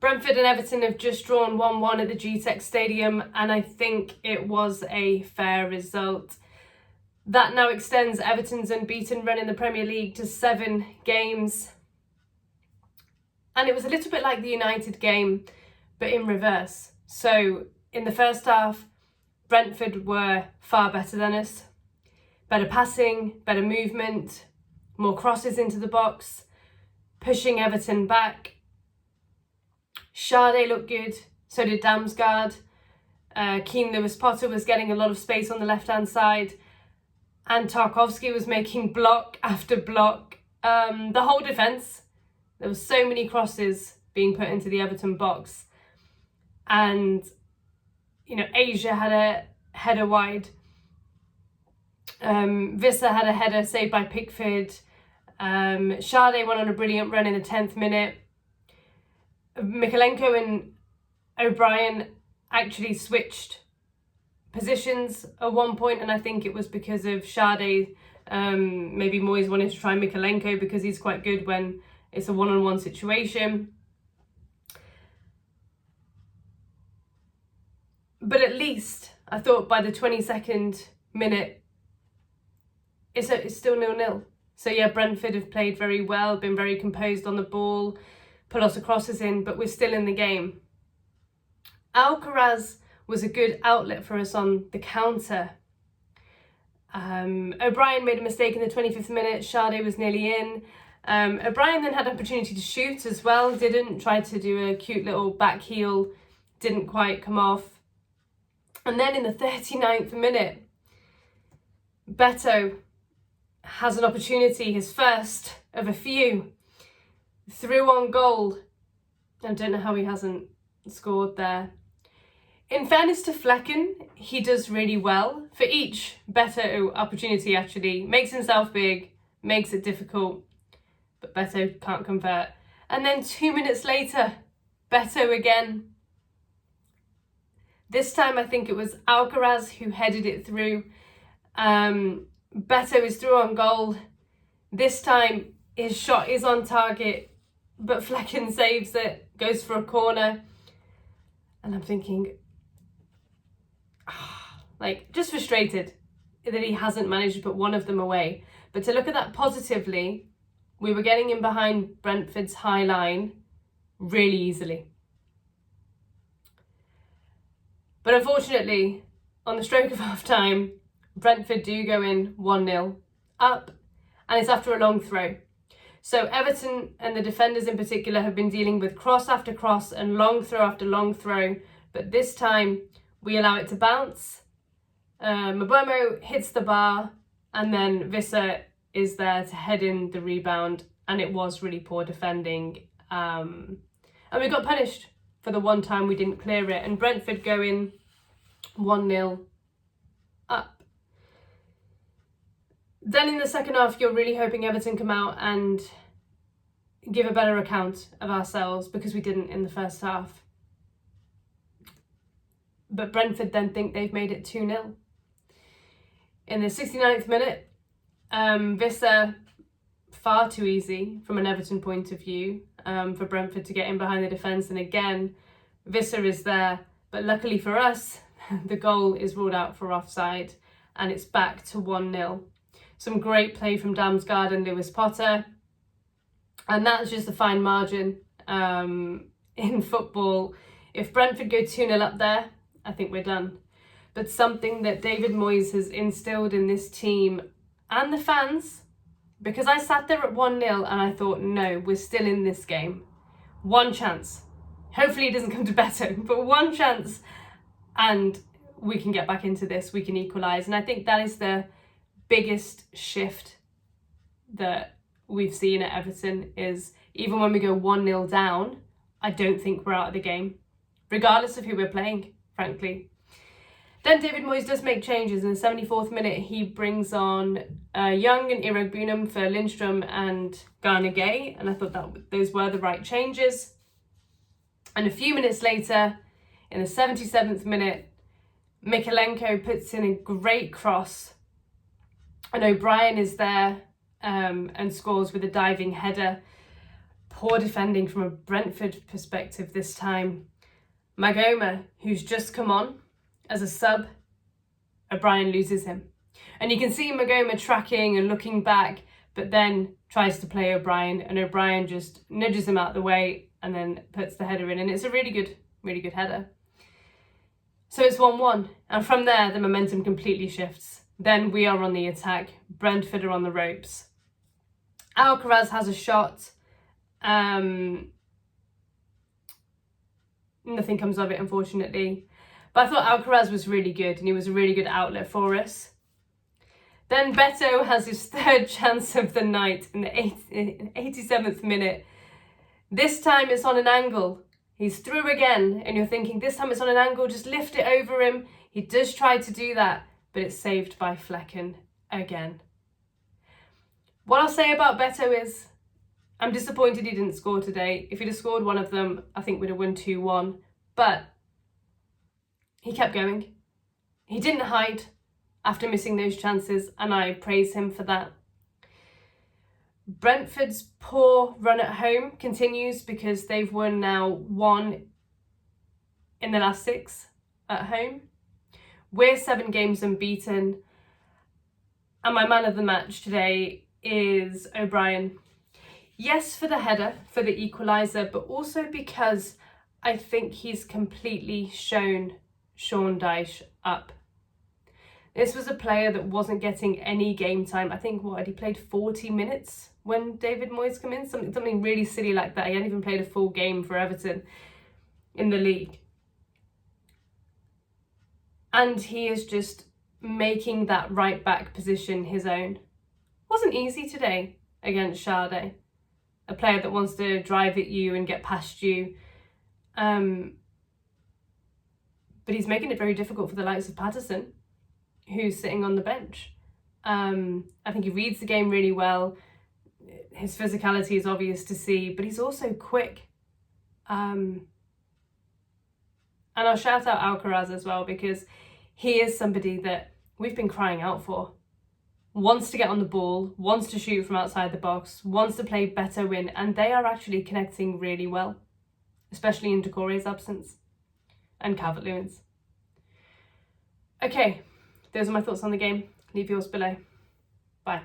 Brentford and Everton have just drawn 1-1 at the GTEC Stadium, and I think it was a fair result. That now extends Everton's unbeaten run in the Premier League to 7 games. And it was a little bit like the United game, but in reverse. So in the first half, Brentford were far better than us. Better passing, better movement, more crosses into the box, pushing Everton back. Sade looked good, so did Damsgaard. Keane Lewis-Potter was getting a lot of space on the left-hand side, and Tarkowski was making block after block. The whole defence, there were so many crosses being put into the Everton box, and Asia had a header wide. Visser had a header saved by Pickford. Sade went on a brilliant run in the 10th minute. Mikalenko and O'Brien actually switched positions at one point, and I think it was because of Sade. Maybe Moyes wanted to try Mikalenko because he's quite good when it's a one-on-one situation. But at least, I thought by the 22nd minute, it's still 0-0. So yeah, Brentford have played very well, been very composed on the ball, put lots of crosses in, but we're still in the game. Alcaraz was a good outlet for us on the counter. O'Brien made a mistake in the 25th minute. Sade was nearly in. O'Brien then had an opportunity to shoot as well. Tried to do a cute little back heel. Didn't quite come off. And then in the 39th minute, Beto has an opportunity, his first of a few, through on goal. I don't know how he hasn't scored there. In fairness to Flecken, he does really well. For each Beto opportunity, actually, makes himself big, makes it difficult, but Beto can't convert. And then 2 minutes later, Beto again. This time I think it was Alcaraz who headed it through. Beto is through on goal. This time his shot is on target, but Flecken saves it, goes for a corner. And I'm thinking, just frustrated that he hasn't managed to put one of them away. But to look at that positively, we were getting in behind Brentford's high line really easily. But unfortunately, on the stroke of half time, Brentford do go in 1-0 up, and it's after a long throw. So Everton and the defenders in particular have been dealing with cross after cross and long throw after long throw, but this time we allow it to bounce. Mbeumo hits the bar, and then Visser is there to head in the rebound, and it was really poor defending. And we got punished for the one time we didn't clear it, and Brentford go in 1-0 up. Then in the second half, you're really hoping Everton come out and give a better account of ourselves, because we didn't in the first half. But Brentford then think they've made it 2-0. In the 69th minute, Visser, far too easy from an Everton point of view, for Brentford to get in behind the defence. And again, Visser is there, but luckily for us, the goal is ruled out for offside, and it's back to 1-0. Some great play from Damsgaard and Lewis-Potter, and that's just a fine margin in football. If Brentford go 2-0 up there, I think we're done. But something that David Moyes has instilled in this team and the fans, because I sat there at 1-0 and I thought, no, we're still in this game. One chance. Hopefully it doesn't come to Beto, but one chance and we can get back into this, we can equalise. And I think that is the biggest shift that we've seen at Everton, is even when we go 1-0 down, I don't think we're out of the game, regardless of who we're playing, frankly. Then David Moyes does make changes. In the 74th minute, he brings on Young and Iroegbunam for Lindstrom and Gana Gueye, and I thought that those were the right changes. And a few minutes later, in the 77th minute, Mikalenko puts in a great cross, and O'Brien is there and scores with a diving header. poor defending from a Brentford perspective this time. Magoma, who's just come on as a sub, O'Brien loses him. And you can see Magoma tracking and looking back, but then tries to play O'Brien, and O'Brien just nudges him out the way and then puts the header in. And it's a really good header. So it's 1-1. And from there, the momentum completely shifts. Then we are on the attack. Brentford are on the ropes. Alcaraz has a shot. Nothing comes of it, unfortunately. But I thought Alcaraz was really good, and he was a really good outlet for us. Then Beto has his third chance of the night in the 87th minute. This time it's on an angle. He's through again, and you're thinking, this time it's on an angle, just lift it over him. He does try to do that, but it's saved by Flecken again. What I'll say about Beto is, I'm disappointed he didn't score today. If he'd have scored one of them, I think we'd have won 2-1. But he kept going. He didn't hide after missing those chances, and I praise him for that. Brentford's poor run at home continues because they've won now 1 in the last 6 at home. We're 7 games unbeaten, and my man of the match today is O'Brien. Yes, for the header, for the equaliser, but also because I think he's completely shown Sean Dyche up. This was a player that wasn't getting any game time. I think, he played 40 minutes when David Moyes came in? Something really silly like that. He hadn't even played a full game for Everton in the league. And he is just making that right back position his own. Wasn't easy today against Sade, a player that wants to drive at you and get past you. But he's making it very difficult for the likes of Patterson, who's sitting on the bench. I think he reads the game really well. His physicality is obvious to see, but he's also quick. And I'll shout out Alcaraz as well, because he is somebody that we've been crying out for. Wants to get on the ball, wants to shoot from outside the box, wants to play better win, and they are actually connecting really well, especially in Decore's absence and Calvert-Lewin's. Okay, those are my thoughts on the game. Leave yours below. Bye.